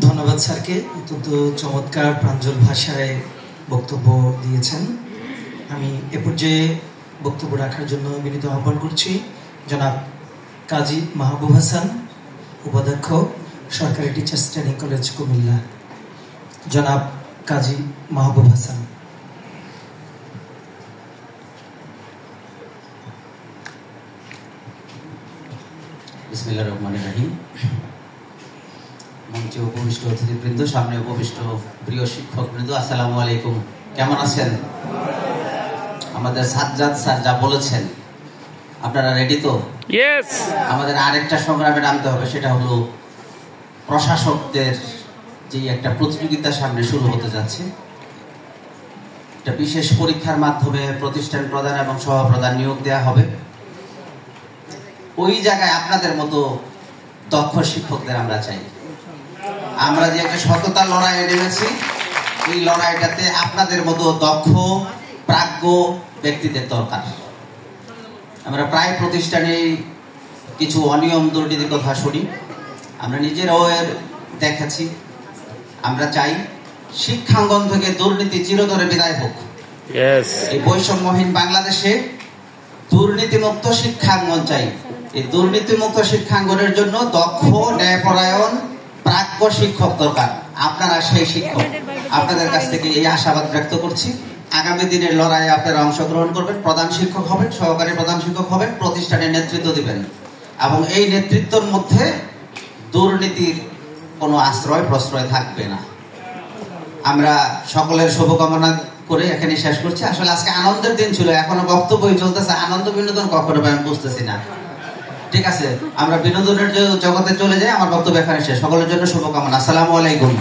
ধন্যবাদ স্যারকে, অত্যন্ত চমৎকার প্রাঞ্জল ভাষায় বক্তব্য দিয়েছেন। আমি এ পর্যায়ে বক্তব্য রাখার জন্য বিনীত আহ্বান করছি জনাব কাজী মাহবুব হাসান, উপাধ্যক্ষ, সরকারি টিচার্স ট্রেনিং কলেজ, কুমিল্লা। জনাব কাজী মাহবুব হাসান। বিসমিল্লাহির রহমানির রহিম। মঞ্চে উপবিষ্ট অতিথিবৃন্দ, সামনে উপবিষ্ট প্রিয় শিক্ষকবৃন্দ, আসসালামু আলাইকুম। কেমন আছেন? আমাদের সাজ্জাদ স্যার যা বলেছেন, আপনারা রেডি তো? ইয়েস। আমাদের আরেকটা সংগ্রামে নামতে হবে, সেটা হলো প্রশাসকদের যে একটা প্রতিযোগিতা সামনে শুরু হতে যাচ্ছে। একটা বিশেষ পরীক্ষার মাধ্যমে প্রতিষ্ঠান প্রধান এবং সহপ্রধান নিয়োগ দেওয়া হবে। ওই জায়গায় আপনাদের মতো দক্ষ শিক্ষকদের আমরা চাই। আমরা যে একটা সততার লড়াইয়ে নেমেছি, এই লড়াইটাতে আপনাদের মতো দক্ষ প্রাজ্ঞ ব্যক্তিদের দরকার। আমরা প্রায় প্রতিষ্ঠানে কিছু অনিয়ম দুর্নীতির কথা শুনি, আমরা নিজেরাও এর দেখেছি। আমরা চাই শিক্ষাঙ্গন থেকে দুর্নীতি চিরতরে বিদায় হোক। এই বৈষম্যহীন বাংলাদেশে দুর্নীতিমুক্ত শিক্ষাঙ্গন চাই। এই দুর্নীতিমুক্ত শিক্ষাঙ্গনের জন্য দক্ষ, ন্যায়পরায়ণ, প্রাজ্ঞ শিক্ষক দরকার। আপনারা সেই শিক্ষক। আপনাদের কাছ থেকে এই আশাবাদ ব্যক্ত করছি। আগামী দিনের লড়াইয়ে আপনারা অংশগ্রহণ করবেন, প্রধান শিক্ষক হবেন, সহকারী প্রধান শিক্ষক হবেন, প্রতিষ্ঠানের নেতৃত্ব দিবেন, এবং এই নেতৃত্বের মধ্যে দুর্নীতির কোনো আশ্রয় প্রশ্রয় থাকবে না। আমরা সকলের শুভকামনা করে এখানে শেষ করছি। আসলে আজকে আনন্দের দিন ছিল, এখনো বক্তব্যই চলতেছে। আনন্দ বিনোদন কখনো আমি বুঝতেছি না। ঠিক আছে, আমরা বিনোদনের জগতে চলে যাই। আমার বক্তব্য এখানে শেষ। সকলের জন্য শুভকামনা। আসসালামু আলাইকুম।